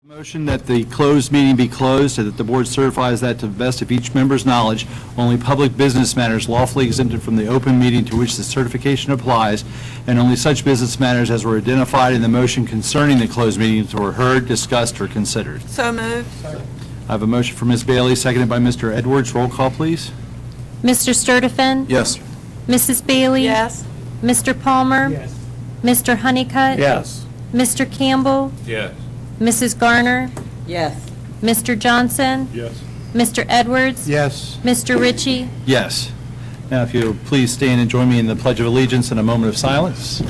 Motion that the closed meeting be closed and that the board certifies that to the best of each member's knowledge, only public business matters lawfully exempted from the open meeting to which the certification applies, and only such business matters as were identified in the motion concerning the closed meetings were heard, discussed, or considered. So moved. I have a motion from Ms. Bailey, seconded by Mr. Edwards. Roll call, please. Mr. Sturtevant? Yes. Mrs. Bailey? Yes. Mr. Palmer? Yes. Mr. Honeycutt? Yes. Mr. Campbell? Yes. Mrs. Garner? Yes. Mr. Johnson? Yes. Mr. Edwards? Yes. Mr. Ritchie? Yes. Now, if you'll please stand and join me in the Pledge of Allegiance in a moment of silence. I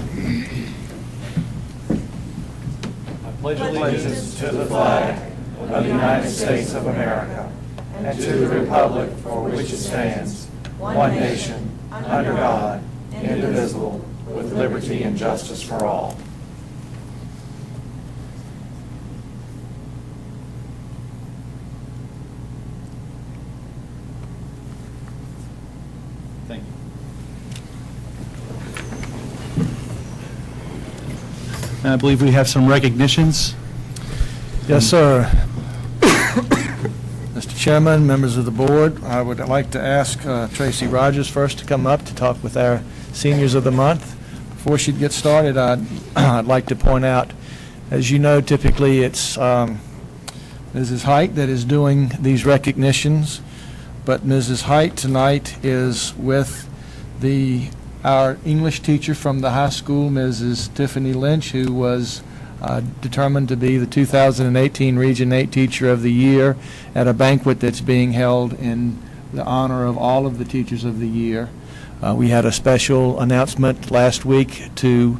pledge allegiance to the flag of the United States of America and to the republic for which it stands, one nation, under God, indivisible, with liberty and justice for all. Thank you. And I believe we have some recognitions. Yes, sir. Mr. Chairman, members of the board, I would like to ask Tracy Rogers first to come up to talk with our seniors of the month. Before she gets started, I'd like to point out, as you know, typically it's Mrs. Height that is doing these recognitions, but Mrs. Height tonight is with our English teacher from the high school, Mrs. Tiffany Lynch, who was determined to be the 2018 Region 8 Teacher of the Year at a banquet that's being held in the honor of all of the Teachers of the Year. We had a special announcement last week to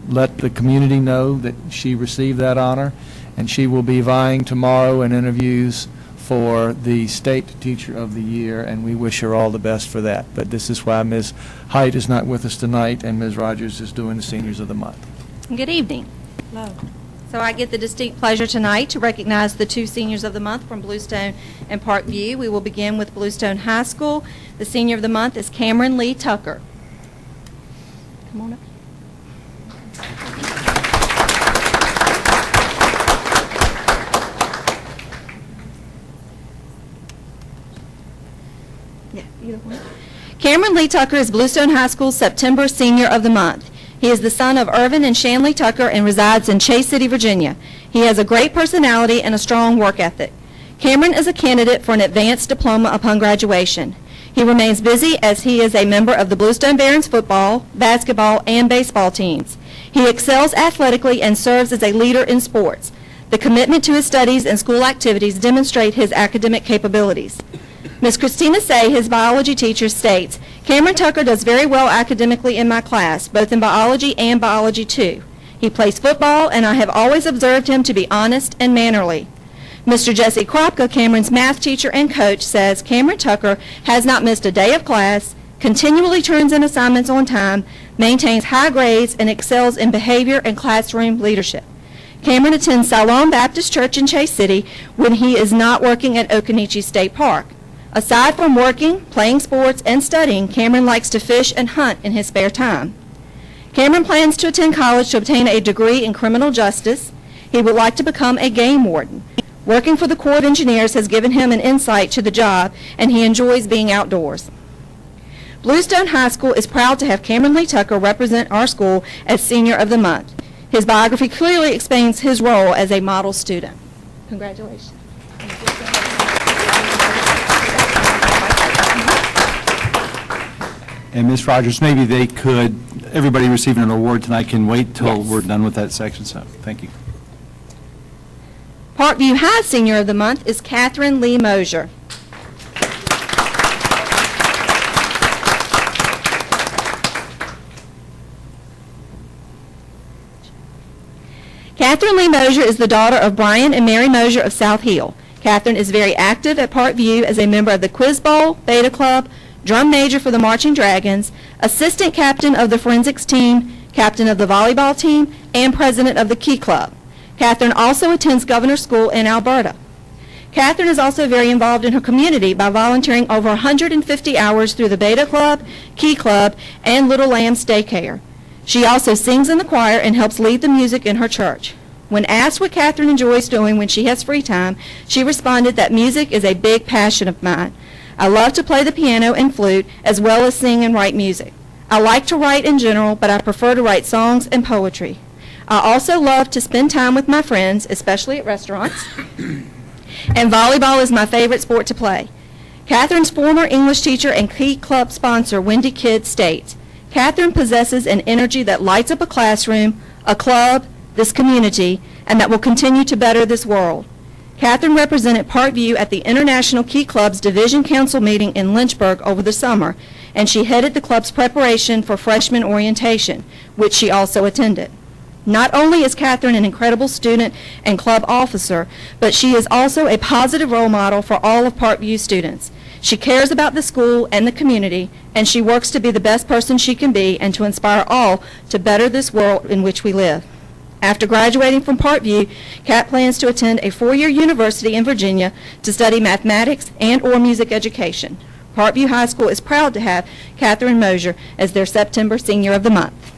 let the community know that she received that honor, and she will be vying tomorrow in interviews for the State Teacher of the Year, and we wish her all the best for that. But this is why Ms. Height is not with us tonight, and Ms. Rogers is doing the Seniors of the Month. Good evening. Hello. So I get the distinct pleasure tonight to recognize the two Seniors of the Month from Bluestone and Parkview. We will begin with Bluestone High School. The Senior of the Month is Cameron Lee Tucker. Come on up. Yeah, either one. Cameron Lee Tucker is Bluestone High School's September Senior of the Month. He is the son of Irvin and Shanley Tucker and resides in Chase City, Virginia. He has a great personality and a strong work ethic. Cameron is a candidate for an advanced diploma upon graduation. He remains busy as he is a member of the Bluestone Barons football, basketball, and baseball teams. He excels athletically and serves as a leader in sports. The commitment to his studies and school activities demonstrate his academic capabilities. Ms. Christina Say, his biology teacher, states, Cameron Tucker does very well academically in my class, both in biology and biology 2. He plays football, and I have always observed him to be honest and mannerly. Mr. Jesse Kropka, Cameron's math teacher and coach, says Cameron Tucker has not missed a day of class, continually turns in assignments on time, maintains high grades, and excels in behavior and classroom leadership. Cameron attends Siloam Baptist Church in Chase City when he is not working at Occoneechee State Park. Aside from working, playing sports, and studying, Cameron likes to fish and hunt in his spare time. Cameron plans to attend college to obtain a degree in criminal justice. He would like to become a game warden. Working for the Corps of Engineers has given him an insight to the job, and he enjoys being outdoors. Bluestone High School is proud to have Cameron Lee Tucker represent our school as Senior of the Month. His biography clearly explains his role as a model student. Congratulations. And Ms. Rogers, maybe they could, everybody receiving an award tonight can wait till Yes. we're done with that section, so thank you. Parkview High Senior of the Month is Catherine Lee Mosier. Catherine Lee Mosier is the daughter of Brian and Mary Mosier of South Hill. Catherine is very active at Parkview as a member of the Quiz Bowl, Beta Club, drum major for the Marching Dragons, assistant captain of the forensics team, captain of the volleyball team, and president of the Key Club. Catherine also attends Governor School in Alberta. Catherine is also very involved in her community by volunteering over 150 hours through the Beta Club, Key Club, and Little Lambs Daycare. She also sings in the choir and helps lead the music in her church. When asked what Catherine enjoys doing when she has free time, she responded that music is a big passion of mine. I love to play the piano and flute, as well as sing and write music. I like to write in general, but I prefer to write songs and poetry. I also love to spend time with my friends, especially at restaurants, and volleyball is my favorite sport to play. Catherine's former English teacher and Key Club sponsor, Wendy Kidd, states, Catherine possesses an energy that lights up a classroom, a club, this community, and that will continue to better this world. Catherine represented Parkview at the International Key Club's Division Council meeting in Lynchburg over the summer, and she headed the club's preparation for freshman orientation, which she also attended. Not only is Catherine an incredible student and club officer, but she is also a positive role model for all of Parkview students. She cares about the school and the community, and she works to be the best person she can be and to inspire all to better this world in which we live. After graduating from Parkview, Kat plans to attend a 4-year university in Virginia to study mathematics and/or music education. Parkview High School is proud to have Catherine Mosier as their September Senior of the Month.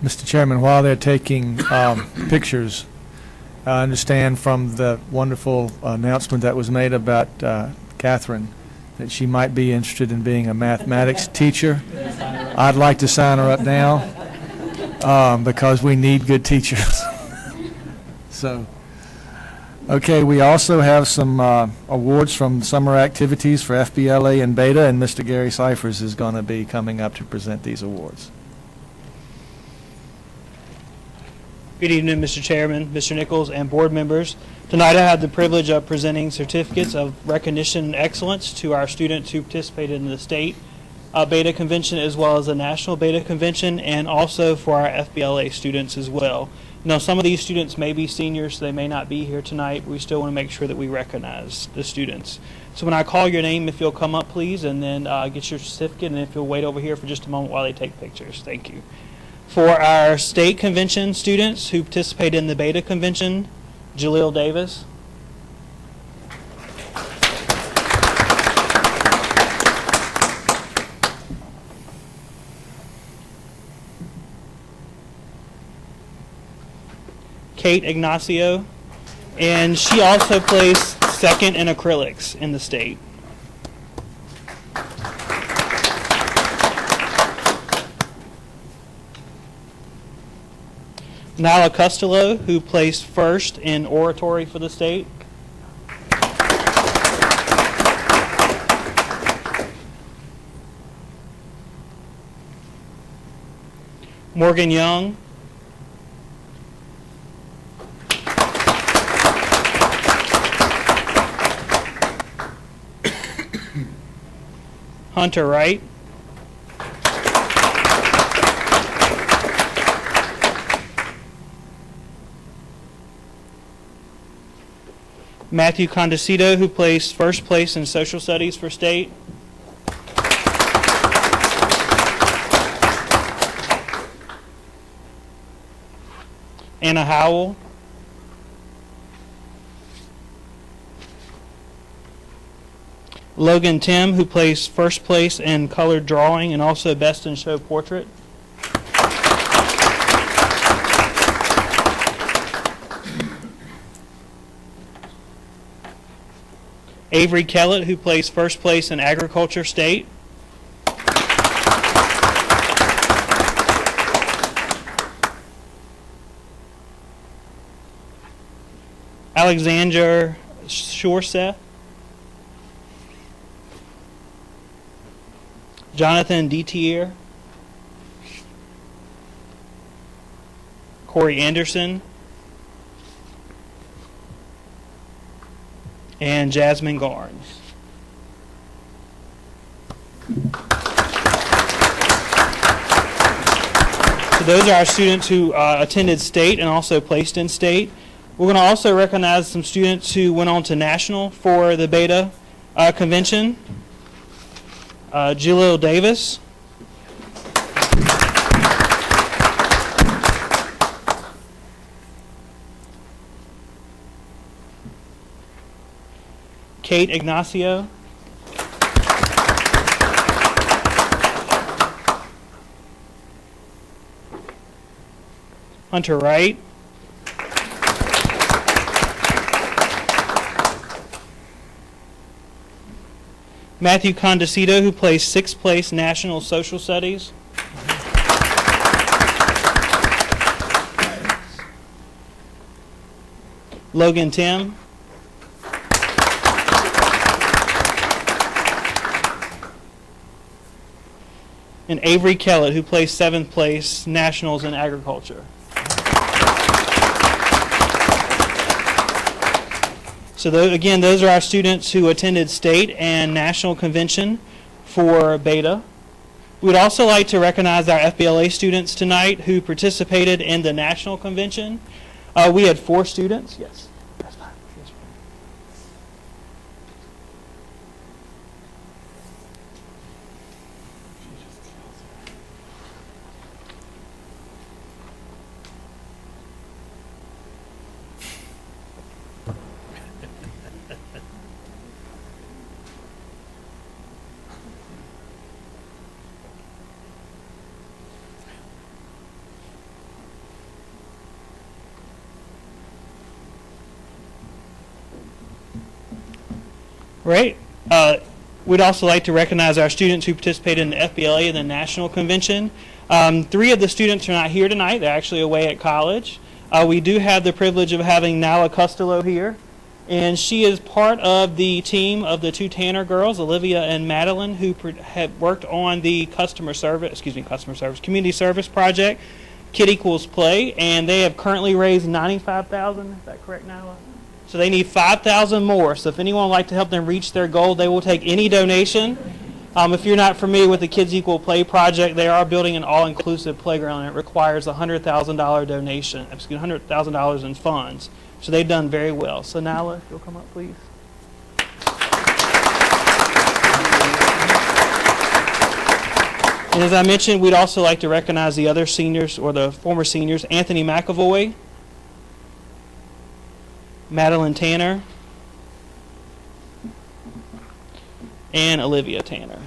Mr. Chairman, while they're taking pictures, I understand from the wonderful announcement that was made about Catherine that she might be interested in being a mathematics teacher. I'd like to sign her up now because we need good teachers. So, okay, we also have some awards from summer activities for FBLA and Beta, and Mr. Gary Cyphers is going to be coming up to present these awards. Good evening, Mr. Chairman, Mr. Nichols, and board members. Tonight I have the privilege of presenting certificates of recognition and excellence to our students who participated in the state Beta Convention as well as the National Beta Convention, and also for our FBLA students as well. Now, some of these students may be seniors, so they may not be here tonight, but we still want to make sure that we recognize the students. So when I call your name, if you'll come up, please, and then get your certificate, and if you'll wait over here for just a moment while they take pictures. Thank you. For our state convention students who participate in the Beta Convention, Jaleel Davis. Kate Ignacio, and she also placed second in acrylics in the state. Nala Costello, who placed first in oratory for the state. Morgan Young. Hunter Wright. Matthew Condesito, who placed first place in social studies for state. Anna Howell. Logan Tim, who placed first place in colored drawing and also best in show portrait. Avery Kellett, who placed first place in agriculture state. Alexander Shorseth. Jonathan Detier. Corey Anderson. And Jasmine Garnes. So those are our students who attended state and also placed in state. We're going to also recognize some students who went on to national for the Beta Convention. Jaleel Davis. Kate Ignacio, Hunter Wright, Matthew Condicito, who placed 6th place National Social Studies, Logan Tim, and Avery Kellett, who placed 7th place Nationals in Agriculture. So again, those are our students who attended state and national convention for Beta. We would also like to recognize our FBLA students tonight who participated in the national convention. We had 4 students. Yes. That's fine. Yes, ma'am. Right. We'd also like to recognize our students who participated in the FBLA and the National Convention. 3 of the students are not here tonight. They're actually away at college. We do have the privilege of having Nala Costello here, and she is part of the team of the 2 Tanner girls, Olivia and Madeline, who had worked on the community service project, Kid Equals Play, and they have currently raised $95,000. Is that correct, Nala? So they need $5,000 more. So if anyone would like to help them reach their goal, they will take any donation. If you're not familiar with the Kids Equal Play project, they are building an all-inclusive playground, and it requires a $100,000 donation, $100,000 in funds. So they've done very well. So Nala, if you'll come up, please. And as I mentioned, we'd also like to recognize the other seniors, or the former seniors, Anthony McAvoy, Madeline Tanner, and Olivia Tanner.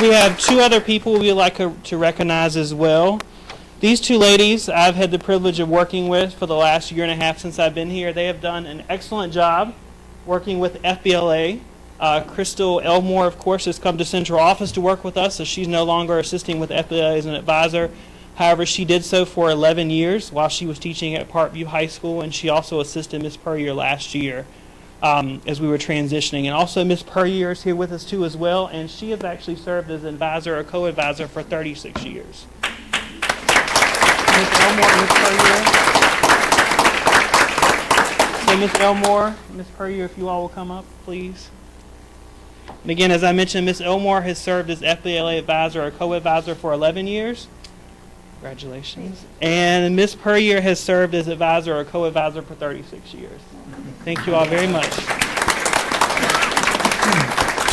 We have 2 other people we would like to recognize as well. These 2 ladies I've had the privilege of working with for the last 1.5 years since I've been here. They have done an excellent job working with FBLA. Crystal Elmore, of course, has come to central office to work with us, so she's no longer assisting with FBLA as an advisor. However, she did so for 11 years while she was teaching at Parkview High School, and she also assisted Ms. Puryear last year as we were transitioning. And also Ms. Puryear is here with us too as well, and she has actually served as an advisor or co-advisor for 36 years. Ms. Elmore and Ms. Puryear. So Ms. Elmore, Ms. Puryear, if you all will come up, please. And again, as I mentioned, Ms. Elmore has served as FBLA advisor or co-advisor for 11 years. Congratulations. And Ms. Puryear has served as advisor or co-advisor for 36 years. Thank you all very much.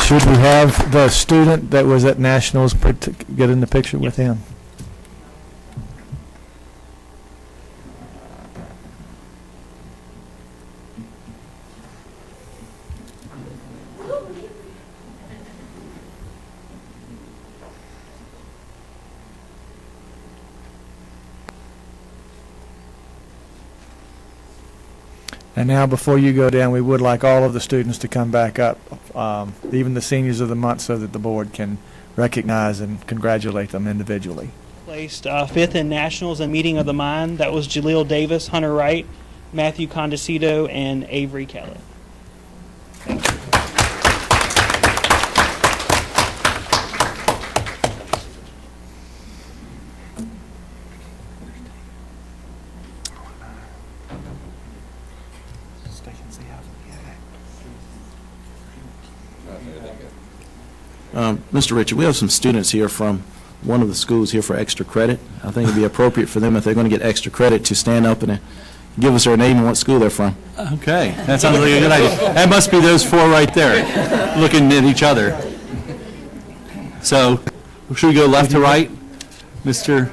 Should we have the student that was at Nationals get in the picture with him? And now, before you go down, we would like all of the students to come back up, even the seniors of the month, so that the board can recognize and congratulate them individually. Placed 5th in Nationals and Meeting of the Mind. That was Jaleel Davis, Hunter Wright, Matthew Condicito, and Avery Kellett. Thank you. Mr. Richard, we have some students here from one of the schools here for extra credit. I think it would be appropriate for them, if they're going to get extra credit, to stand up and give us their name and what school they're from. Okay, that sounds like a good idea. That must be those 4 right there, looking at each other. So, should we go left to right? Mr.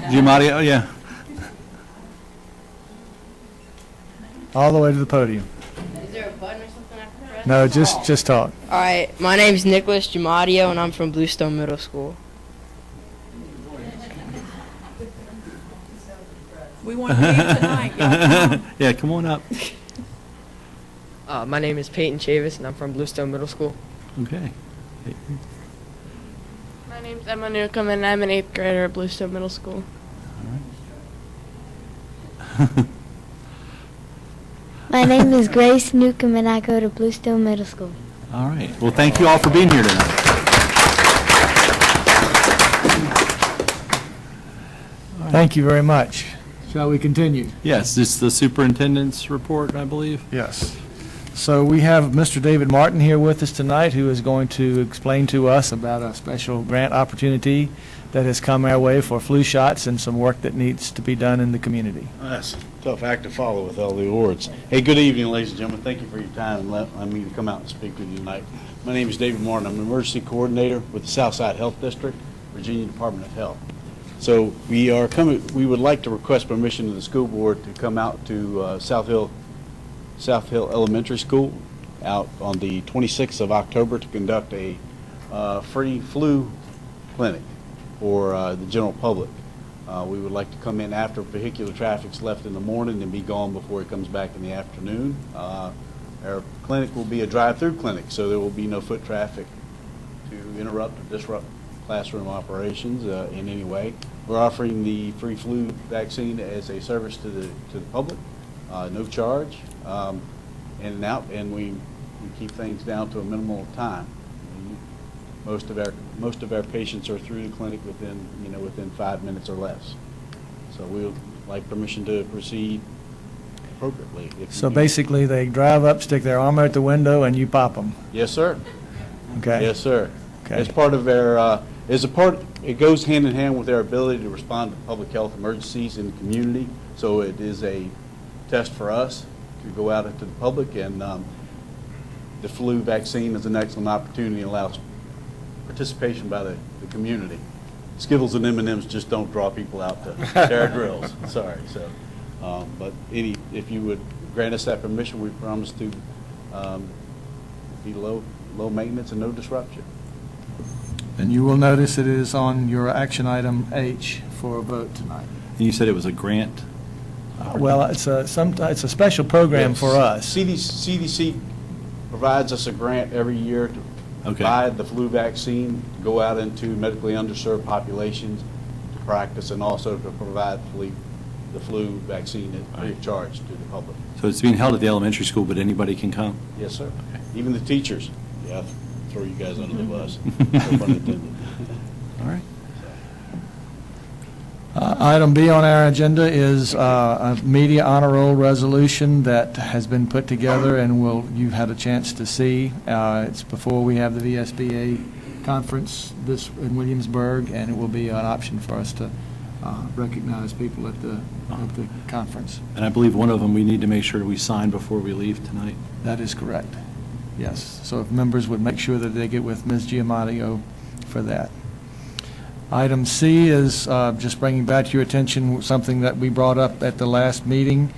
Giamatti, oh yeah. All the way to the podium. Is there a button or something I can press? No, just talk. All right, my name is Nicholas Giamadio, and I'm from Bluestone Middle School. We want to hear you tonight. Y'all come on. Yeah, come on up. My name is Peyton Chavis, and I'm from Bluestone Middle School. Okay. My name's Emma Newcomb, and I'm an 8th grader at Bluestone Middle School. My name is Grace Newcomb, and I go to Bluestone Middle School. All right. Well, thank you all for being here tonight. Thank you very much. Shall we continue? Yes, this is the superintendent's report, I believe. Yes. So we have Mr. David Martin here with us tonight, who is going to explain to us about a special grant opportunity that has come our way for flu shots and some work that needs to be done in the community. That's a tough act to follow with all the awards. Hey, good evening, ladies and gentlemen. Thank you for your time and allowing me to come out and speak with you tonight. My name is David Martin. I'm an emergency coordinator with the Southside Health District, Virginia Department of Health. So we would like to request permission to the school board to come out to South Hill Elementary School out on the 26th of October to conduct a free flu clinic for the general public. We would like to come in after vehicular traffic's left in the morning and be gone before it comes back in the afternoon. Our clinic will be a drive-through clinic, so there will be no foot traffic to interrupt or disrupt classroom operations in any way. We're offering the free flu vaccine as a service to the public, no charge, in and out, and we keep things down to a minimal time. Most of our patients are through the clinic within 5 minutes or less. So we would like permission to proceed appropriately. So basically, they drive up, stick their arm out the window, and you pop them. Yes, sir. Okay. Yes, sir. Okay. As part of our, it goes hand in hand with our ability to respond to public health emergencies in the community. So it is a test for us to go out into the public, and the flu vaccine is an excellent opportunity and allows participation by the community. Skittles and M&Ms just don't draw people out to share drills. Sorry. So, but if you would grant us that permission, we promise to be low maintenance and no disruption. And you will notice it is on your action item H for a vote tonight. And you said it was a grant? Well, it's a special program Yes. for us. CDC provides us a grant every year to Okay. buy the flu vaccine, go out into medically underserved populations to practice, and also to provide the flu vaccine at free of charge to the public. So it's being held at the elementary school, but anybody can come? Yes, sir. Even the teachers. Yeah, I'll throw you guys under the bus. No pun intended. All right. Item B on our agenda is a media honor roll resolution that has been put together and you've had a chance to see. It's before we have the VSBA conference in Williamsburg, and it will be an option for us to recognize people at the conference. And I believe one of them we need to make sure we sign before we leave tonight. That is correct. Yes. So if members would make sure that they get with Ms. Giamadio for that. Item C is just bringing back to your attention something that we brought up at the last meeting.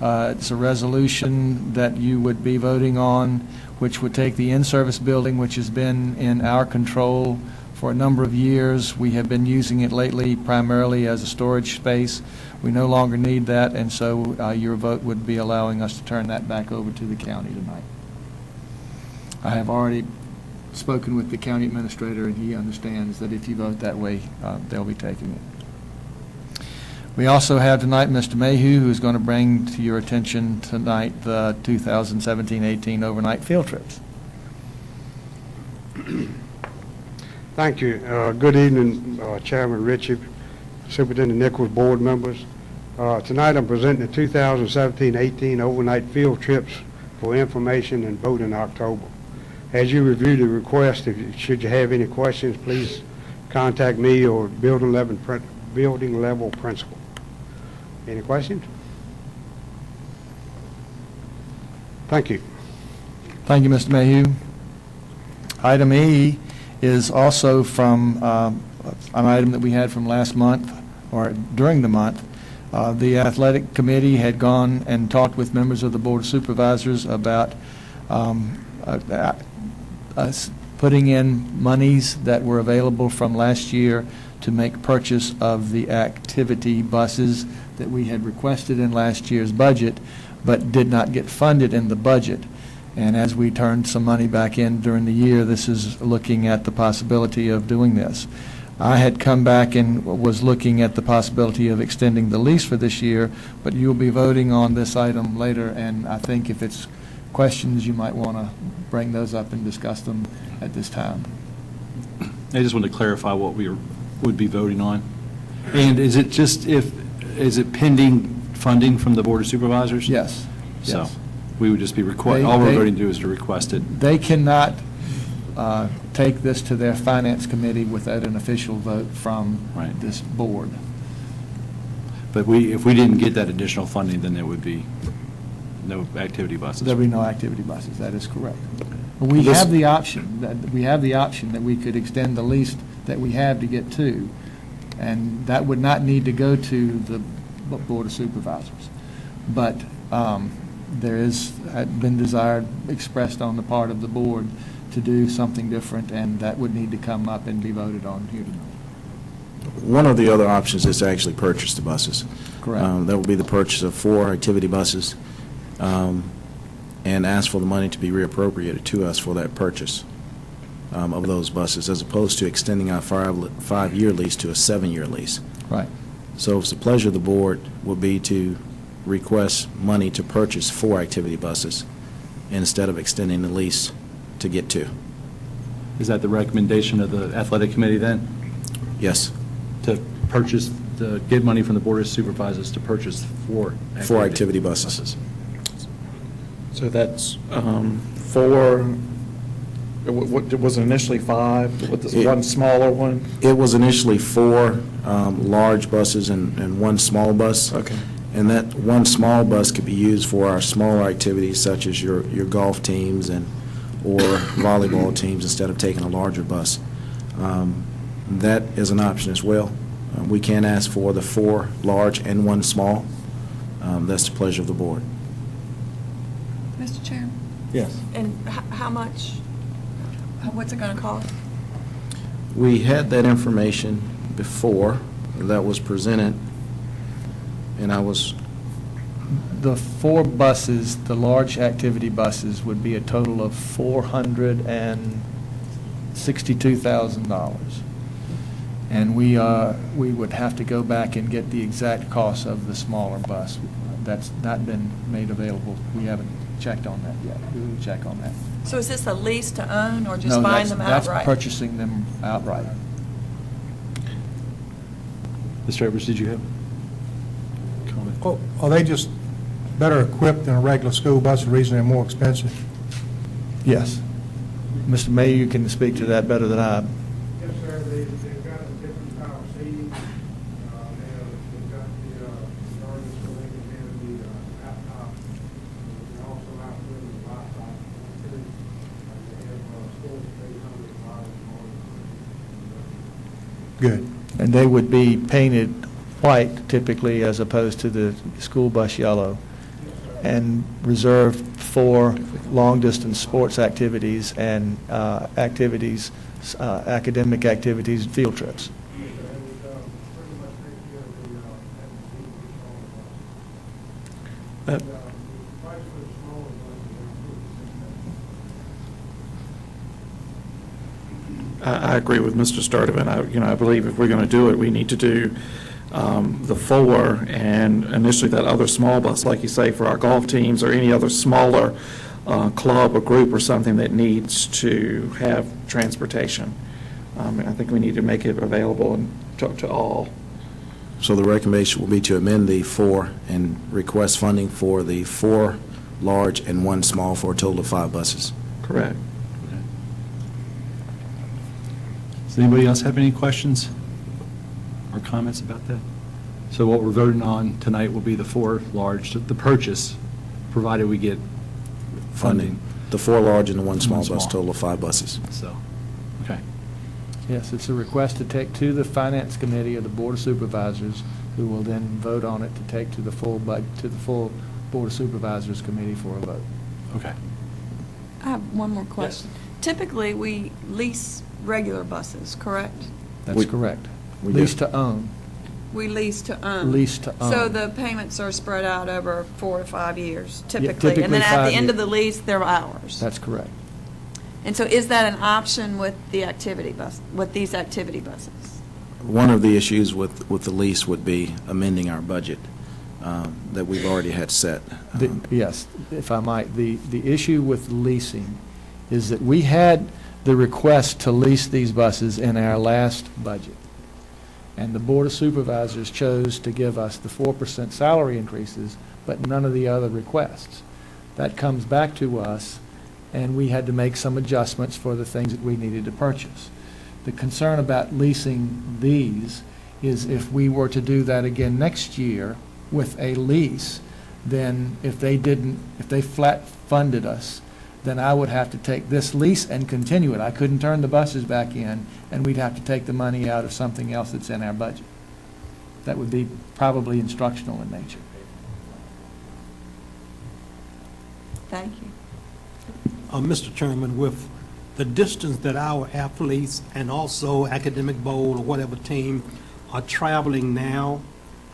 It's a resolution that you would be voting on, which would take the in-service building, which has been in our control for a number of years. We have been using it lately primarily as a storage space. We no longer need that, and so your vote would be allowing us to turn that back over to the county tonight. I have already spoken with the county administrator, and he understands that if you vote that way, they'll be taking it. We also have tonight Mr. Mayhew, who's going to bring to your attention tonight the 2017-18 overnight field trips. Thank you. Good evening, Chairman Ritchie, Superintendent Nichols, board members. Tonight I'm presenting the 2017-18 overnight field trips for information and vote in October. As you review the request, should you have any questions, please contact me or building level principal. Any questions? Thank you. Thank you, Mr. Mayhew. Item E is also from an item that we had from last month, or during the month. The athletic committee had gone and talked with members of the Board of Supervisors about us putting in monies that were available from last year to make purchase of the activity buses that we had requested in last year's budget, but did not get funded in the budget. And as we turned some money back in during the year, this is looking at the possibility of doing this. I had come back and was looking at the possibility of extending the lease for this year, but you'll be voting on this item later, and I think if it's questions, you might want to bring those up and discuss them at this time. I just wanted to clarify what we would be voting on. And is it is it pending funding from the Board of Supervisors? Yes. So Yes. we would just be all we're voting to do is to request it. They cannot take this to their finance committee without an official vote from this board. But if we didn't get that additional funding, then there would be no activity buses. There'll be no activity buses, that is correct. But we have the option, that we could extend the lease that we have to get two, and that would not need to go to the Board of Supervisors. But there had been desire expressed on the part of the board to do something different, and that would need to come up and be voted on here tonight. One of the other options is to actually purchase the buses. Correct. That will be the purchase of 4 activity buses, and ask for the money to be reappropriated to us for that purchase of those buses, as opposed to extending our 5-year lease to a 7-year lease. Right. So it's the pleasure of the board would be to request money to purchase 4 activity buses instead of extending the lease to get 2. Is that the recommendation of the athletic committee then? Yes. To purchase, to get money from the Board of Supervisors to purchase 4 activity buses. So that's 4, what was it initially 5, with this one smaller one? It was initially 4 large buses and 1 small bus. Okay. And that 1 small bus could be used for our smaller activities such as your golf teams or volleyball teams instead of taking a larger bus. That is an option as well. We can ask for the 4 large and 1 small. That's the pleasure of the board. Mr. Chairman? Yes. And how much, what's it going to cost? We had that information before that was presented, and The 4 buses, the large activity buses, would be a total of $462,000. And we would have to go back and get the exact cost of the smaller bus. That's not been made available. We haven't checked on that yet. We will check on that. So is this a lease to own or just No, buying them outright? that's purchasing them outright. Mr. Edwards, did you have a comment? Oh, are they just better equipped than a regular school bus, the reason they're more expensive? Yes. Mr. May, you can speak to that better than I. Yes, sir. They've got a different style of seating. They've got the starting so they can have the laptop. They also outfit the laptop. They have storage space under the bottom. Good. And they would be painted white typically as opposed to the school bus yellow, and reserved for long-distance sports activities and academic activities, field trips. I agree with Mr. Sturdivant. I believe if we're going to do it, we need to do the 4 and initially that other small bus, like you say, for our golf teams or any other smaller club or group or something that needs to have transportation. I think we need to make it available to all. So the recommendation will be to amend the 4 and request funding for the 4 large and 1 small for a total of 5 buses. Correct. Does anybody else have any questions or comments about that? So what we're voting on tonight will be the 4 large, the purchase, provided we get funding. The 4 large and the 1 small One bus, small. total of 5 buses. So, okay. Yes, it's a request to take to the Finance Committee of the Board of Supervisors, who will then vote on it to take to the full Board of Supervisors Committee for a vote. Okay. I have one more question. Typically, we lease regular buses, correct? That's correct. we Lease do. to own. We lease to own. Lease to own. So the payments are spread out over 4 to 5 years, typically. typically And then at 5 the end of years. the lease, they're ours. That's correct. And so is that an option with the activity bus, with these activity buses? One of the issues with the lease would be amending our budget that we've already had set. Yes, if I might, the issue with leasing is that we had the request to lease these buses in our last budget. And the Board of Supervisors chose to give us the 4% salary increases, but none of the other requests. That comes back to us, and we had to make some adjustments for the things that we needed to purchase. The concern about leasing these is if we were to do that again next year with a lease, then if they flat funded us, then I would have to take this lease and continue it. I couldn't turn the buses back in, and we'd have to take the money out of something else that's in our budget. That would be probably instructional in nature. Thank you. Mr. Chairman, with the distance that our athletes and also Academic Bowl or whatever team are traveling now,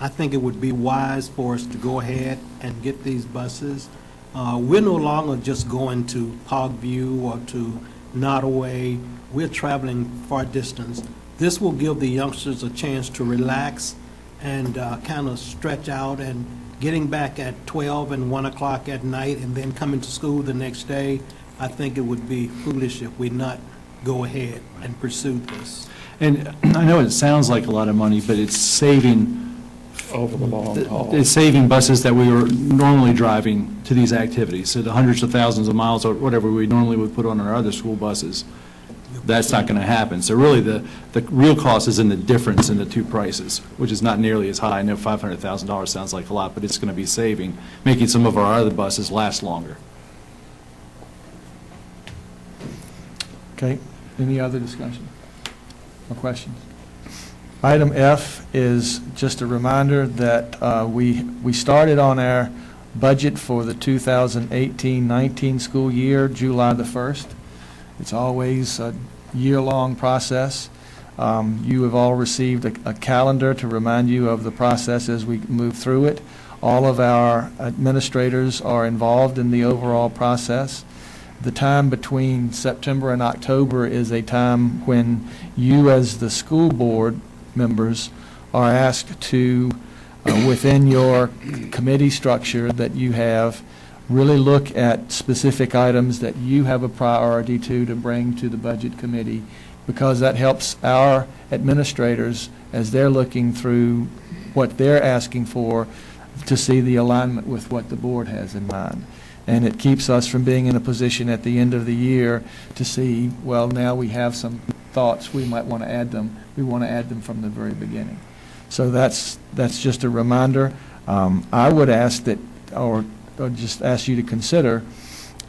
I think it would be wise for us to go ahead and get these buses. We're no longer just going to Parkview or to Nottoway. We're traveling far distance. This will give the youngsters a chance to relax and kind of stretch out, and getting back at 12 and 1 o'clock at night and then coming to school the next day, I think it would be foolish if we not go ahead and pursue this. And I know it sounds like a lot of money, but it's saving Over the long haul. It's saving buses that we were normally driving to these activities, so the hundreds of thousands of miles or whatever we normally would put on our other school buses. That's not going to happen. So really, the real cost is in the difference in the two prices, which is not nearly as high. I know $500,000 sounds like a lot, but it's going to be saving, making some of our other buses last longer. Okay, any other discussion or questions? Item F is just a reminder that we started on our budget for the 2018-19 school year, July the 1st. It's always a year-long process. You have all received a calendar to remind you of the process as we move through it. All of our administrators are involved in the overall process. The time between September and October is a time when you, as the school board members, are asked to, within your committee structure that you have, really look at specific items that you have a priority to bring to the budget committee, because that helps our administrators as they're looking through what they're asking for to see the alignment with what the board has in mind. And it keeps us from being in a position at the end of the year to see, well, now we have some thoughts, we might want to add them. We want to add them from the very beginning. So that's just a reminder. I would ask that, or just ask you to consider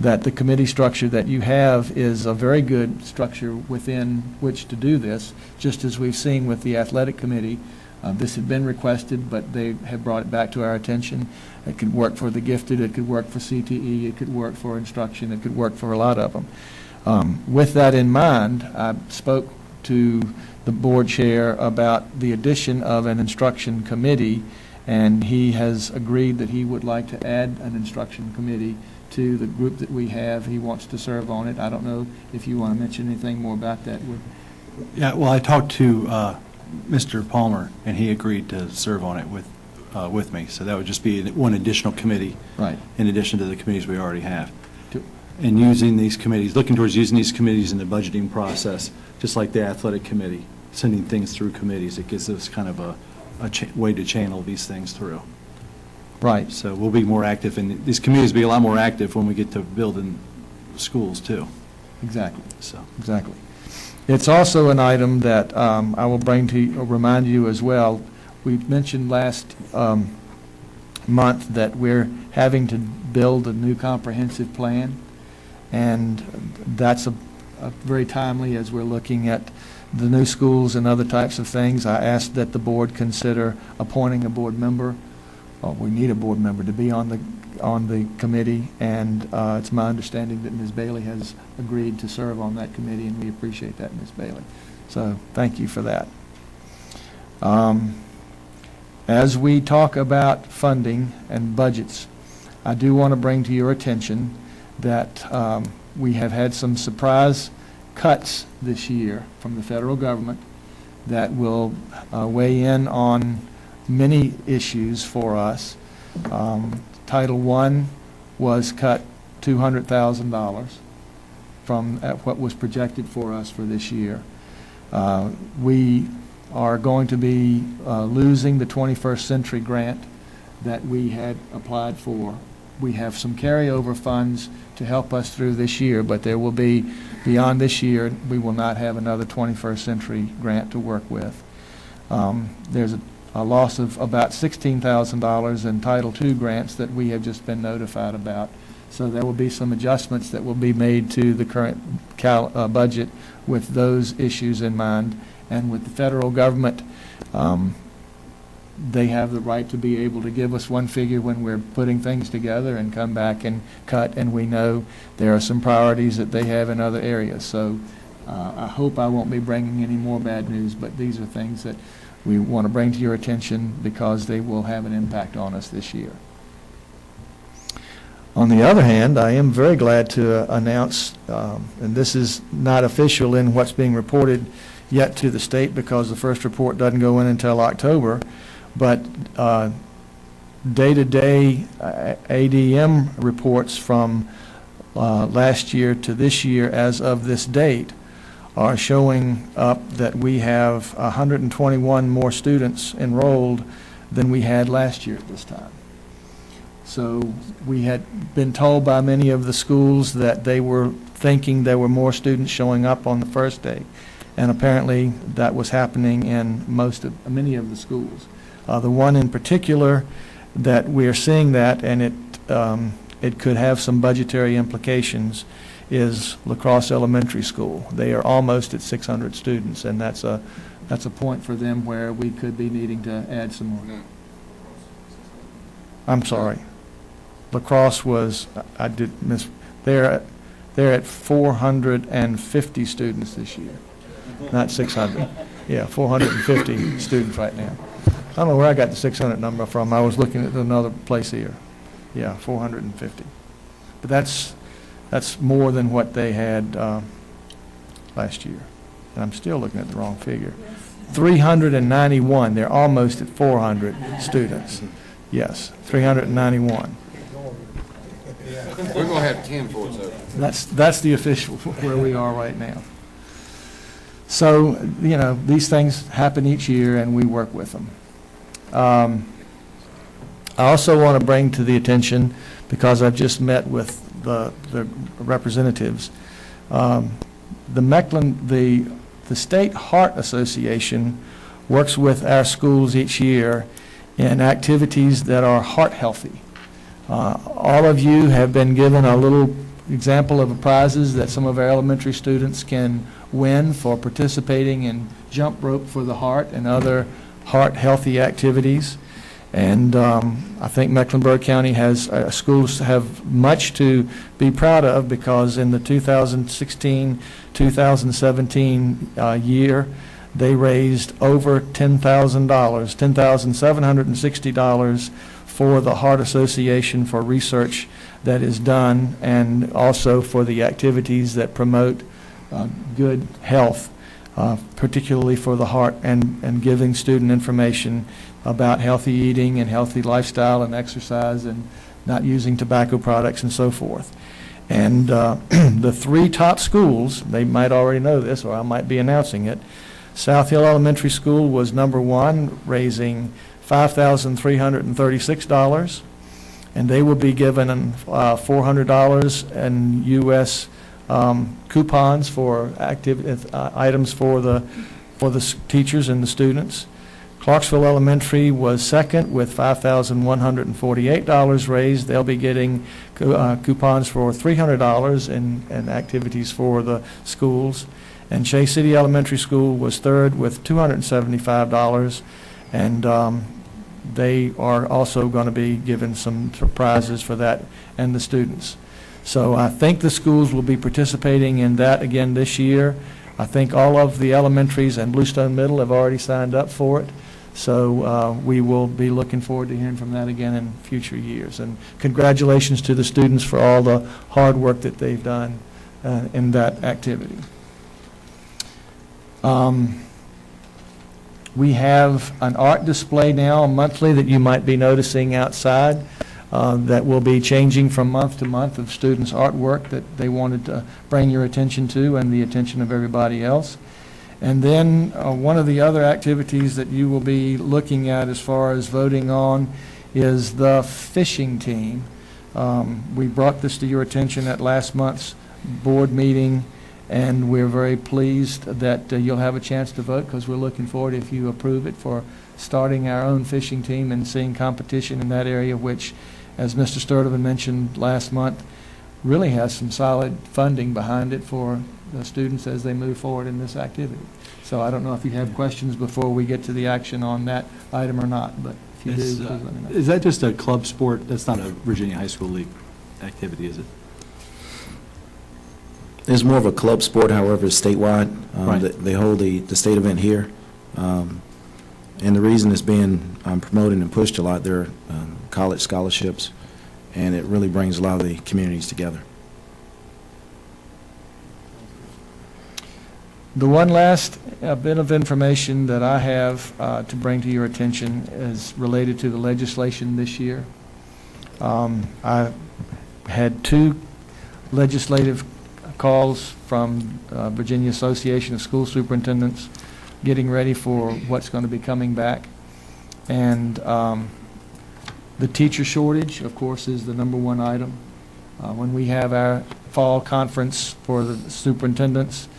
that the committee structure that you have is a very good structure within which to do this, just as we've seen with the athletic committee. This had been requested, but they have brought it back to our attention. It could work for the gifted, it could work for CTE, it could work for instruction, it could work for a lot of them. With that in mind, I spoke to the board chair about the addition of an instruction committee, and he has agreed that he would like to add an instruction committee to the group that we have. He wants to serve on it. I don't know if you want to mention anything more about that. Yeah, well, I talked to Mr. Palmer, and he agreed to serve on it with me. So that would just be one additional committee, right, in addition to the committees we already have. And using these committees, looking towards using these committees in the budgeting process, just like the athletic committee, sending things through committees. It gives us kind of a way to channel these things through. Right. So we'll be more active, and these committees will be a lot more active when we get to building schools, too. Exactly. So. Exactly. It's also an item that I will bring to you, or remind you as well. We mentioned last month that we're having to build a new comprehensive plan, and that's a very timely as we're looking at the new schools and other types of things. I asked that the board consider appointing a board member. We need a board member to be on the committee, and it's my understanding that Ms. Bailey has agreed to serve on that committee, and we appreciate that, Ms. Bailey. So thank you for that. As we talk about funding and budgets, I do want to bring to your attention that we have had some surprise cuts this year from the federal government that will weigh in on many issues for us. Title I was cut $200,000 from what was projected for us for this year. We are going to be losing the 21st Century Grant that we had applied for. We have some carryover funds to help us through this year, but there will be, beyond this year, we will not have another 21st Century Grant to work with. There's a loss of about $16,000 in Title II grants that we have just been notified about. So there will be some adjustments that will be made to the current budget with those issues in mind. And with the federal government, they have the right to be able to give us one figure when we're putting things together and come back and cut, and we know there are some priorities that they have in other areas. So I hope I won't be bringing any more bad news, but these are things that we want to bring to your attention because they will have an impact on us this year. On the other hand, I am very glad to announce, and this is not official in what's being reported yet to the state because the first report doesn't go in until October, but day-to-day ADM reports from last year to this year as of this date are showing up that we have 121 more students enrolled than we had last year at this time. So we had been told by many of the schools that they were thinking there were more students showing up on the first day, and apparently that was happening in many of the schools. The one in particular that we are seeing that, and it could have some budgetary implications, is La Crosse Elementary School. They are almost at 600 students, and that's a point for them where we could be needing to add some more. I'm sorry. La Crosse was, I did miss, they're at 450 students this year, not 600. Yeah, 450 students right now. I don't know where I got the 600 number from. I was looking at another place here. Yeah, 450. But that's more than what they had last year. And I'm still looking at the wrong figure. 391. They're almost at 400 students. Yes, 391. We're going to have 10 for us, though. That's the official where we are right now. So, you know, these things happen each year, and we work with them. I also want to bring to the attention, because I've just met with the representatives, the State Heart Association works with our schools each year in activities that are heart healthy. All of you have been given a little example of the prizes that some of our elementary students can win for participating in jump rope for the heart and other heart healthy activities. And I think Mecklenburg County has schools have much to be proud of, because in the 2016-2017 year, they raised over $10,000, $10,760 for the Heart Association for research that is done, and also for the activities that promote good health, particularly for the heart, and giving student information about healthy eating and healthy lifestyle and exercise and not using tobacco products and so forth. And the three top schools, they might already know this, or I might be announcing it. South Hill Elementary School was number one, raising $5,336, and they will be given $400 in U.S. Coupons for items for the teachers and the students. Clarksville Elementary was second with $5,148 raised. They'll be getting coupons for $300 in activities for the schools. And Chase City Elementary School was third with $275, and they are also going to be given some prizes for that and the students. So I think the schools will be participating in that again this year. I think all of the elementaries and Bluestone Middle have already signed up for it. So we will be looking forward to hearing from that again in future years. And congratulations to the students for all the hard work that they've done in that activity. We have an art display now monthly that you might be noticing outside that will be changing from month to month of students' artwork that they wanted to bring your attention to and the attention of everybody else. And then one of the other activities that you will be looking at as far as voting on is the fishing team. We brought this to your attention at last month's board meeting, and we're very pleased that you'll have a chance to vote, because we're looking forward, if you approve it, for starting our own fishing team and seeing competition in that area, which, as Mr. Sturdivant mentioned last month, really has some solid funding behind it for the students as they move forward in this activity. So I don't know if you have questions before we get to the action on that item or not, but if you do, please let me know. Is that just a club sport? That's not a Virginia High School League activity, is it? It's more of a club sport, however, it's statewide. Right. They hold the state event here. And the reason it's being promoted and pushed a lot, there are college scholarships, and it really brings a lot of the communities together. The one last bit of information that I have to bring to your attention is related to the legislation this year. I had 2 legislative calls from Virginia Association of School Superintendents getting ready for what's going to be coming back. And the teacher shortage, of course, is the #1 item. When we have our fall conference for the superintendents,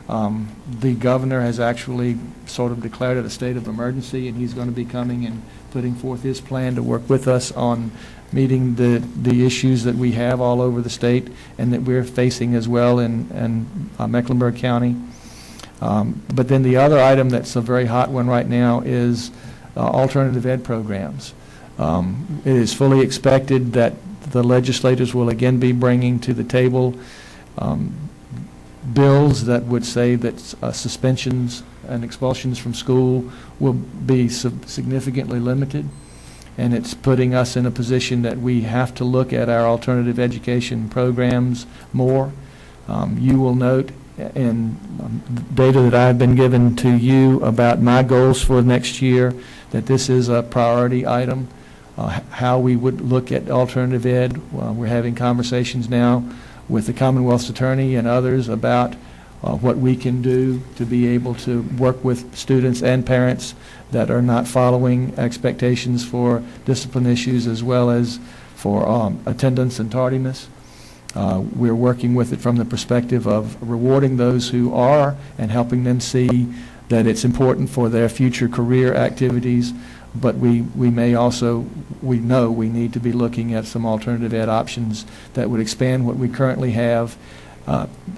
the governor has actually sort of declared it a state of emergency, and he's going to be coming and putting forth his plan to work with us on meeting the issues that we have all over the state and that we're facing as well in Mecklenburg County. But then the other item that's a very hot one right now is alternative ed programs. It is fully expected that the legislators will again be bringing to the table bills that would say that suspensions and expulsions from school will be significantly limited. And it's putting us in a position that we have to look at our alternative education programs more. You will note in data that I've been given to you about my goals for next year that this is a priority item, how we would look at alternative ed. We're having conversations now with the Commonwealth's attorney and others about what we can do to be able to work with students and parents that are not following expectations for discipline issues as well as for attendance and tardiness. We're working with it from the perspective of rewarding those who are and helping them see that it's important for their future career activities, but we may also, we know we need to be looking at some alternative ed options that would expand what we currently have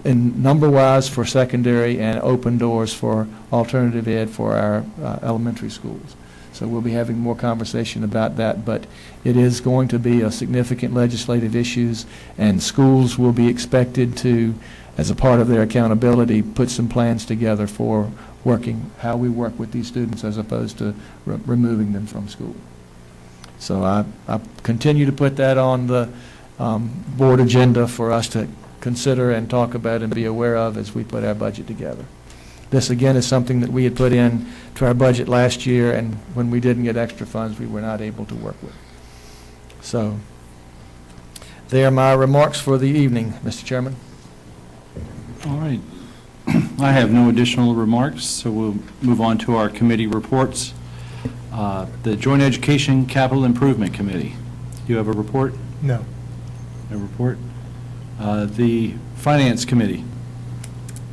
in number-wise for secondary and open doors for alternative ed for our elementary schools. So we'll be having more conversation about that, but it is going to be a significant legislative issues, and schools will be expected to, as a part of their accountability, put some plans together for working, how we work with these students as opposed to removing them from school. So I continue to put that on the board agenda for us to consider and talk about and be aware of as we put our budget together. This, again, is something that we had put in to our budget last year, and when we didn't get extra funds, we were not able to work with. So, they are my remarks for the evening, Mr. Chairman. All right. I have no additional remarks, so we'll move on to our committee reports. The Joint Education Capital Improvement Committee. Do you have a report? No. No report? The Finance Committee.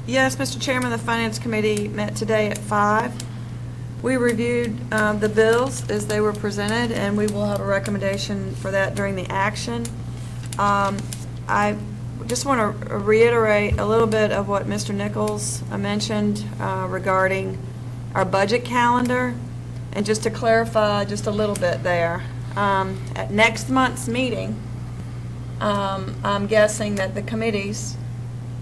Yes, Mr. Chairman, the Finance Committee met today at 5. We reviewed the bills as they were presented, and we will have a recommendation for that during the action. I just want to reiterate a little bit of what Mr. Nichols mentioned regarding our budget calendar, and just to clarify just a little bit there. At next month's meeting, I'm guessing that the committees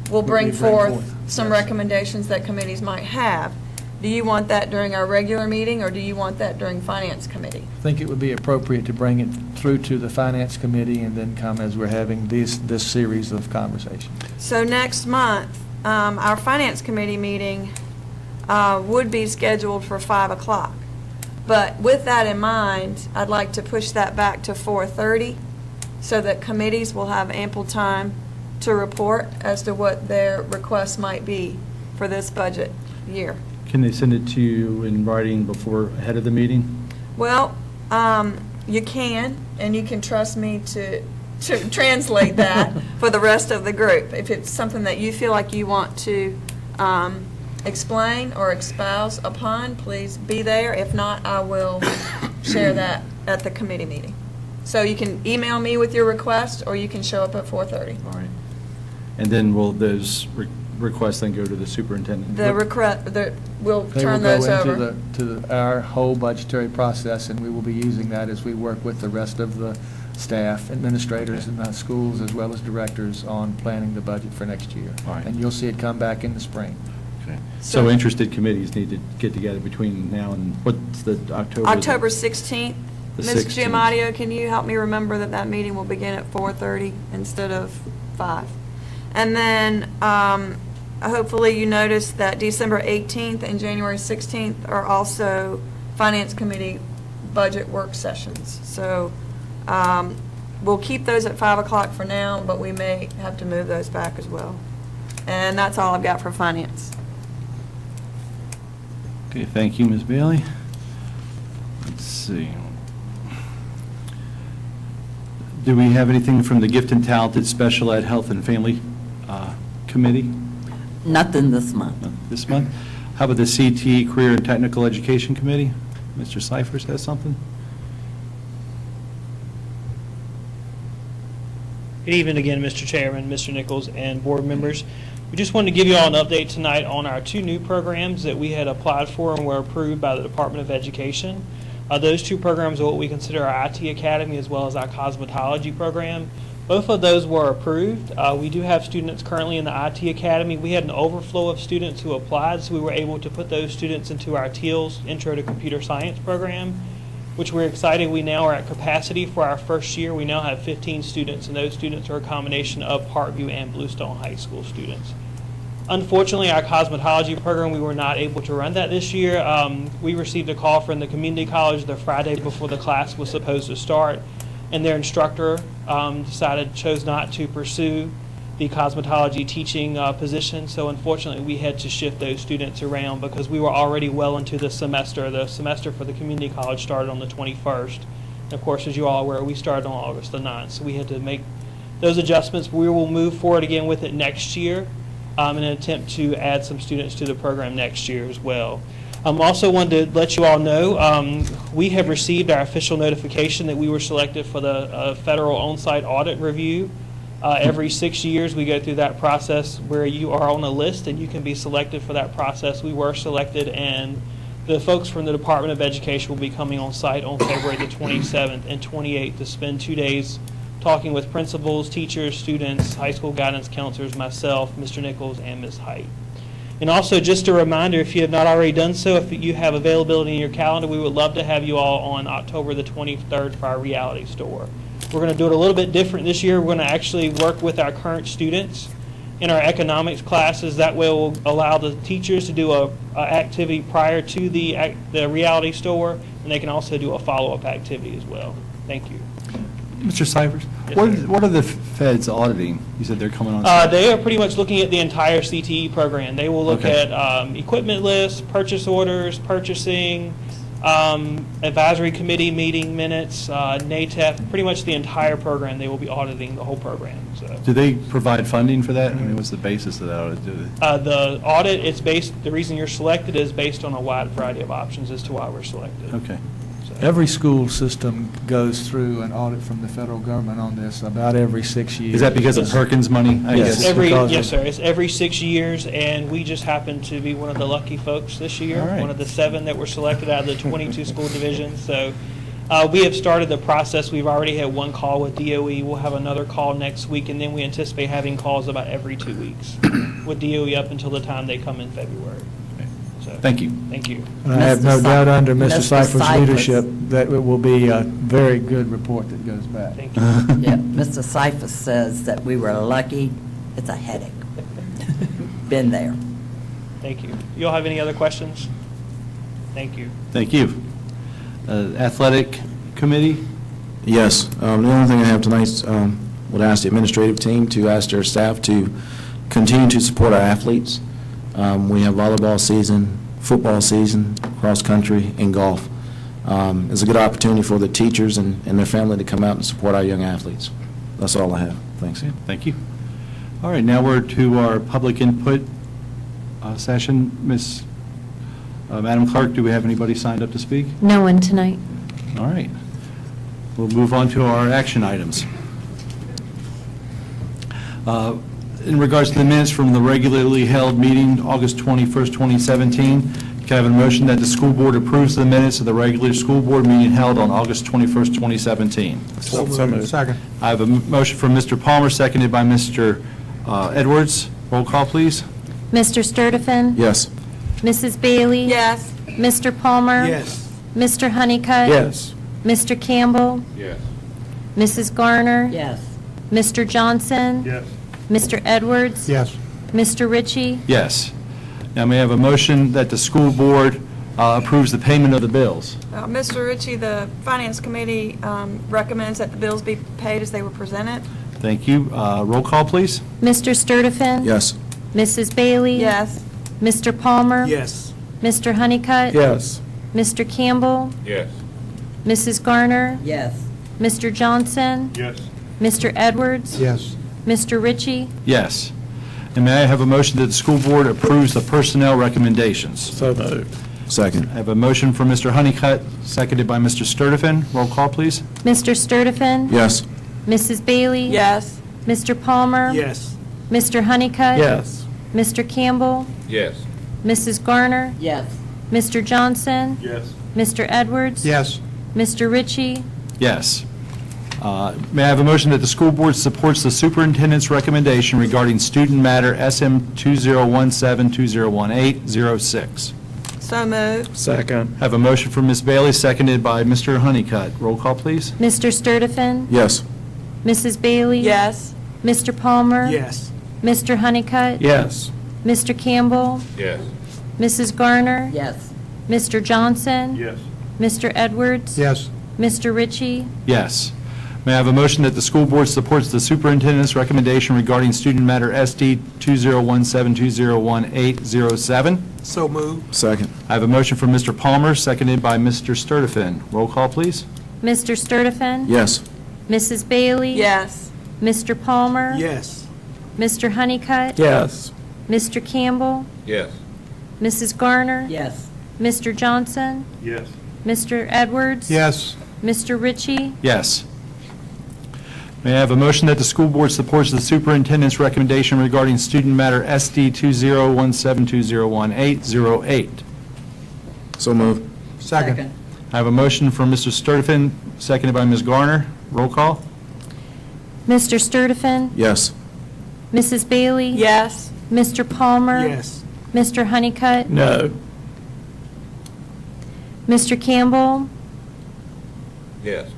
will bring forth some recommendations that committees might have. Do you want that during our regular meeting, or do you want that during Finance Committee? I think it would be appropriate to bring it through to the Finance Committee and then come as we're having this series of conversations. So next month, our Finance Committee meeting would be scheduled for 5 o'clock. But with that in mind, I'd like to push that back to 4:30 so that committees will have ample time to report as to what their requests might be for this budget year. Can they send it to you in writing ahead of the meeting? Well, you can, and you can trust me to translate that for the rest of the group. If it's something that you feel like you want to explain or espouse upon, please be there. If not, I will share that at the committee meeting. So you can email me with your request, or you can show up at 4:30. All right. And then will those requests then go to the superintendent? We'll turn those over. They will go into our whole budgetary process, and we will be using that as we work with the rest of the staff, administrators in the schools, as well as directors on planning the budget for next year. All right. And you'll see it come back in the spring. Okay. So interested committees need to get together between now and, what's the October? October 16th. The Ms. 16th. Giammatteo, can you help me remember that meeting will begin at 4:30 instead of 5? And then hopefully you noticed that December 18th and January 16th are also Finance Committee budget work sessions. So we'll keep those at 5 o'clock for now, but we may have to move those back as well. And that's all I've got for Finance. Okay, thank you, Ms. Bailey. Let's see. Do we have anything from the Gifted and Talented Special Ed Health and Family Committee? Nothing this month. This month? How about the CTE Career and Technical Education Committee? Mr. Cyphers has something? Good evening again, Mr. Chairman, Mr. Nichols, and board members. We just wanted to give you all an update tonight on our 2 new programs that we had applied for and were approved by the Department of Education. Those 2 programs are what we consider our IT Academy as well as our cosmetology program. Both of those were approved. We do have students currently in the IT Academy. We had an overflow of students who applied, so we were able to put those students into our TEALS Intro to Computer Science program, which we're excited. We now are at capacity for our first year. We now have 15 students, and those students are a combination of Parkview and Bluestone High School students. Unfortunately, our cosmetology program, we were not able to run that this year. We received a call from the community college the Friday before the class was supposed to start, and their instructor chose not to pursue the cosmetology teaching position. So unfortunately, we had to shift those students around because we were already well into the semester. The semester for the community college started on the 21st. And of course, as you all are aware, we started on August the 9th. So we had to make those adjustments. We will move forward again with it next year in an attempt to add some students to the program next year as well. Also wanted to let you all know, we have received our official notification that we were selected for the federal on-site audit review. Every 6 years we go through that process where you are on a list and you can be selected for that process. We were selected, and the folks from the Department of Education will be coming on site on February the 27th and 28th to spend 2 days talking with principals, teachers, students, high school guidance counselors, myself, Mr. Nichols, and Ms. Height. And also, just a reminder, if you have not already done so, if you have availability in your calendar, we would love to have you all on October the 23rd for our reality store. We're going to do it a little bit different this year. We're going to actually work with our current students in our economics classes. That way we'll allow the teachers to do a activity prior to the reality store, and they can also do a follow-up activity as well. Thank you. Mr. Cyphers, Yes, what are the feds auditing? You said they're coming on site. They are pretty much looking at the entire CTE program. They will look Okay. at equipment lists, purchase orders, purchasing, advisory committee meeting minutes, NATEF, pretty much the entire program. They will be auditing the whole program. So. Do they provide funding for that? I mean, what's the basis of that audit? The audit, the reason you're selected is based on a wide variety of options as to why we're selected. Okay. So. Every school system goes through an audit from the federal government on this about every 6 years. Is that because of Perkins money? I Yes. guess? Yes, sir. It's every 6 years, and we just happen to be one of the lucky folks this year, All right. one of the 7 that were selected out of the 22 school divisions. So we have started the process. We've already had one call with DOE. We'll have another call next week, and then we anticipate having calls about every 2 weeks with DOE up until the time they come in February. So, Thank you. Thank you. And I have no doubt under Mr. Mr. Cypher's Cyphers. leadership that it will be a very good report that goes back. Thank you. Yeah, Mr. Cyphers says that we were lucky. It's a headache. Been there. Thank you. You all have any other questions? Thank you. Thank you. Athletic Committee? Yes. The only thing I have tonight is would ask the administrative team to ask their staff to continue to support our athletes. We have volleyball season, football season, cross-country, and golf. It's a good opportunity for the teachers and their family to come out and support our young athletes. That's all I have. Thanks. Thank you. All right, now we're to our public input session. Madam Clerk, do we have anybody signed up to speak? No one tonight. All right. We'll move on to our action items. In regards to the minutes from the regularly held meeting, August 21st, 2017, can I have a motion that the school board approves the minutes of the regular school board meeting held on August 21st, 2017? So moved. Second. I have a motion from Mr. Palmer, seconded by Mr. Edwards. Roll call, please. Mr. Sturtevant? Yes. Mrs. Bailey? Yes. Mr. Palmer? Yes. Mr. Honeycutt? Yes. Mr. Campbell? Yes. Mrs. Garner? Yes. Mr. Johnson? Yes. Mr. Edwards? Yes. Mr. Ritchie? Yes. Now, may I have a motion that the school board approves the payment of the bills? Mr. Ritchie, the Finance Committee recommends that the bills be paid as they were presented. Thank you. Roll call, please. Mr. Sturtevant? Yes. Mrs. Bailey? Yes. Mr. Palmer? Yes. Mr. Honeycutt? Yes. Mr. Campbell? Yes. Mrs. Garner? Yes. Mr. Johnson? Yes. Mr. Edwards? Yes. Mr. Ritchie? Yes. And may I have a motion that the school board approves the personnel recommendations? So moved. Second. I have a motion from Mr. Honeycutt, seconded by Mr. Sturtevant. Roll call, please. Mr. Sturtevant? Yes. Mrs. Bailey? Yes. Mr. Palmer? Yes. Mr. Honeycutt? Yes. Mr. Campbell? Yes. Mrs. Garner? Yes. Mr. Johnson? Yes. Mr. Edwards? Yes. Mr. Ritchie? Yes. May I have a motion that the school board supports the superintendent's recommendation regarding student matter SM 2017-2018-06? So moved. Second. I have a motion from Ms. Bailey, seconded by Mr. Honeycutt. Roll call, please. Mr. Sturtevant? Yes. Mrs. Bailey? Yes. Mr. Palmer? Yes. Mr. Honeycutt? Yes. Mr. Campbell? Yes. Mrs. Garner? Yes. Mr. Johnson? Yes. Mr. Edwards? Yes. Mr. Ritchie? Yes. May I have a motion that the school board supports the superintendent's recommendation regarding student matter SD 2017-2018-07? So moved. Second. I have a motion from Mr. Palmer, seconded by Mr. Sturtevant. Roll call, please. Mr. Sturtevant? Yes. Mrs. Bailey? Yes. Mr. Palmer? Yes. Mr. Honeycutt? Yes. Mr. Campbell? Yes. Mrs. Garner? Yes. Mr. Johnson? Yes. Mr. Edwards? Yes. Mr. Ritchie? Yes. May I have a motion that the school board supports the superintendent's recommendation regarding student matter SD 2017-2018-08? So moved. Second. I have a motion from Mr. Sturtevant, seconded by Ms. Garner. Roll call. Mr. Sturtevant? Yes. Mrs. Bailey? Yes. Mr. Palmer? Yes. Mr. Honeycutt? No. Mr. Campbell? Yes.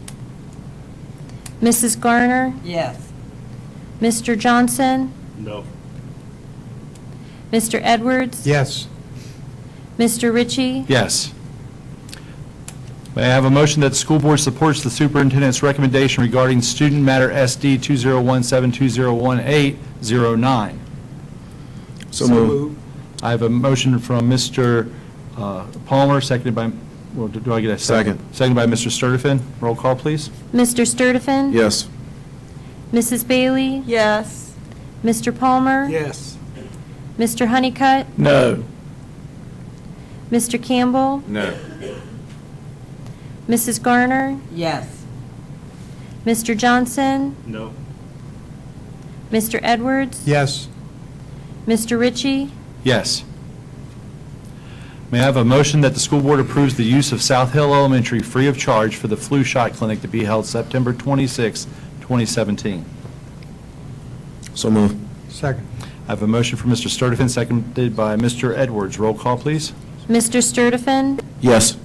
Mrs. Garner? Yes. Mr. Johnson? No. Mr. Edwards? Yes. Mr. Ritchie? Yes. May I have a motion that the school board supports the superintendent's recommendation regarding student matter SD 2017-2018-09? So moved. I have a motion from Mr. Palmer, seconded by, well, do I get a second? Seconded by Mr. Sturtevant. Roll call, please. Mr. Sturtevant? Yes. Mrs. Bailey? Yes. Mr. Palmer? Yes. Mr. Honeycutt? No. Mr. Campbell? No. Mrs. Garner, Yes. Mr. Johnson, No. Mr. Edwards, Yes. Mr. Ritchie, Yes. May I have a motion that the school board approves the use of South Hill Elementary free of charge for the flu shot clinic to be held September 26, 2017? So move. Second. I have a motion for Mr. Sturdivant, seconded by Mr. Edwards. Roll call, please. Mr. Sturdivant, Yes.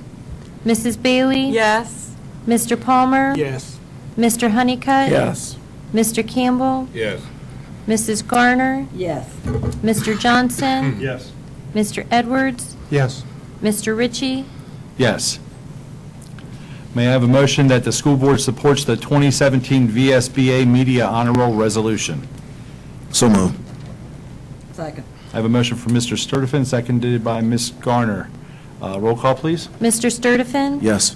Mrs. Bailey, Yes. Mr. Palmer, Yes. Mr. Honeycutt, Yes. Mr. Campbell, Yes. Mrs. Garner, Yes. Mr. Johnson, Yes. Mr. Edwards, Yes. Mr. Ritchie, Yes. May I have a motion that the school board supports the 2017 VSBA Media Honor Roll Resolution? So move. Second. I have a motion for Mr. Sturdivant, seconded by Ms. Garner. Roll call, please. Mr. Sturdivant, Yes.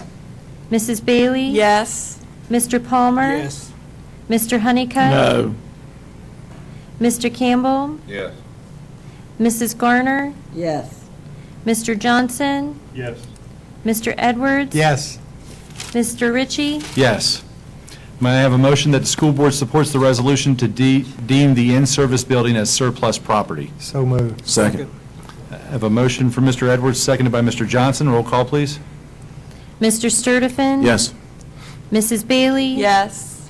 Mrs. Bailey, Yes. Mr. Palmer, Yes. Mr. Honeycutt, No. Mr. Campbell, Yes. Mrs. Garner, Yes. Mr. Johnson, Yes. Mr. Edwards, Yes. Mr. Ritchie, Yes. May I have a motion that the school board supports the resolution to deem the in-service building as surplus property? So moved. Second. I have a motion for Mr. Edwards, seconded by Mr. Johnson. Roll call, please. Mr. Sturdivant, Yes. Mrs. Bailey, Yes.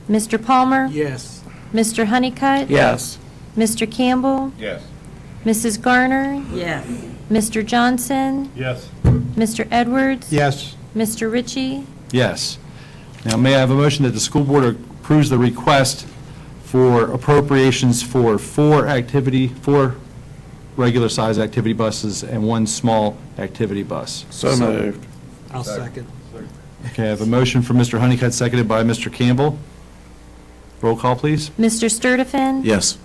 Mr. Palmer, Yes. Mr. Honeycutt, Yes. Mr. Campbell, Yes. Mrs. Garner, Yes. Mr. Johnson, Yes. Mr. Edwards, Yes. Mr. Ritchie, Yes. Now, may I have a motion that the school board approves the request for appropriations for four regular-size activity buses and one small activity bus? So moved. I'll second. Okay, I have a motion for Mr. Honeycutt, seconded by Mr. Campbell. Roll call, please. Mr. Sturdivant, Yes.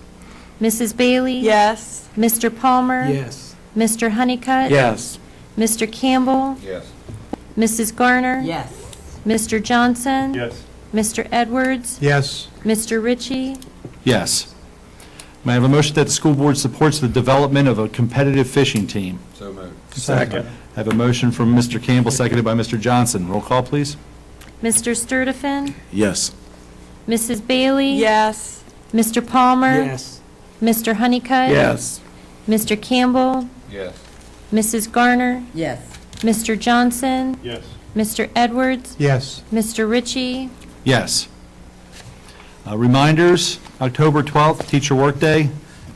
Mrs. Bailey, Yes. Mr. Palmer, Yes. Mr. Honeycutt, Yes. Mr. Campbell, Yes. Mrs. Garner, Yes. Mr. Johnson, Yes. Mr. Edwards, Yes. Mr. Ritchie, Yes. May I have a motion that the school board supports the development of a competitive fishing team? So moved. Second. I have a motion from Mr. Campbell, seconded by Mr. Johnson. Roll call, please. Mr. Sturdivant, Yes. Mrs. Bailey, Yes. Mr. Palmer, Yes. Mr. Honeycutt, Yes. Mr. Campbell, Yes. Mrs. Garner, Yes. Mr. Johnson, Yes. Mr. Edwards, Yes. Mr. Ritchie, Yes. Reminders, October 12th, Teacher Workday,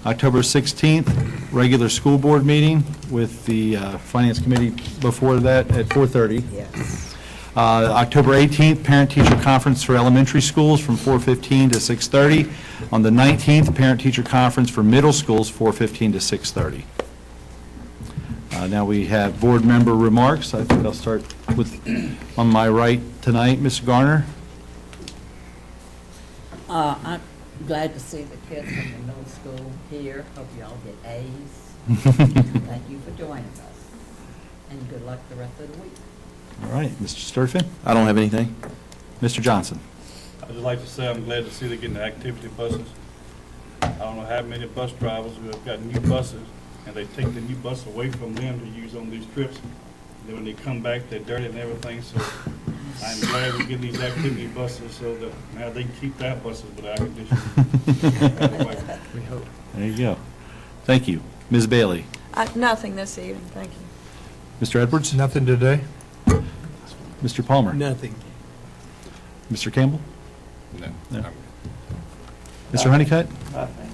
October 16th, regular school board meeting with the Finance Committee before that at 4:30. Yes. October 18th, Parent-Teacher Conference for elementary schools from 4:15 to 6:30. On the 19th, Parent-Teacher Conference for middle schools, 4:15 to 6:30. Now we have board member remarks. I think I'll start with, on my right tonight, Ms. Garner. I'm glad to see the kids from the middle school here. Hope you all get A's. Thank you for joining us. And good luck the rest of the week. All right, Mr. Sturtevant. I don't have anything. Mr. Johnson. I'd just like to say I'm glad to see they're getting the activity buses. I don't know how many bus drivers who have got new buses, and they take the new bus away from them to use on these trips. Then when they come back, they're dirty and everything, so I'm glad we're getting these activity buses so that now they can keep their buses with air conditioning. We hope. There you go. Thank you. Ms. Bailey. Nothing this evening, thank you. Mr. Edwards? Nothing today? Mr. Palmer? Nothing. Mr. Campbell? No. No. Mr. Honeycutt? Nothing.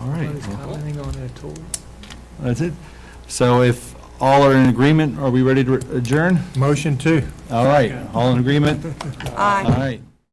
All right. Nobody's Well, commenting on their tool. that's it. So if all are in agreement, are we ready to adjourn? Motion two. All right. All in agreement? Aye. All right.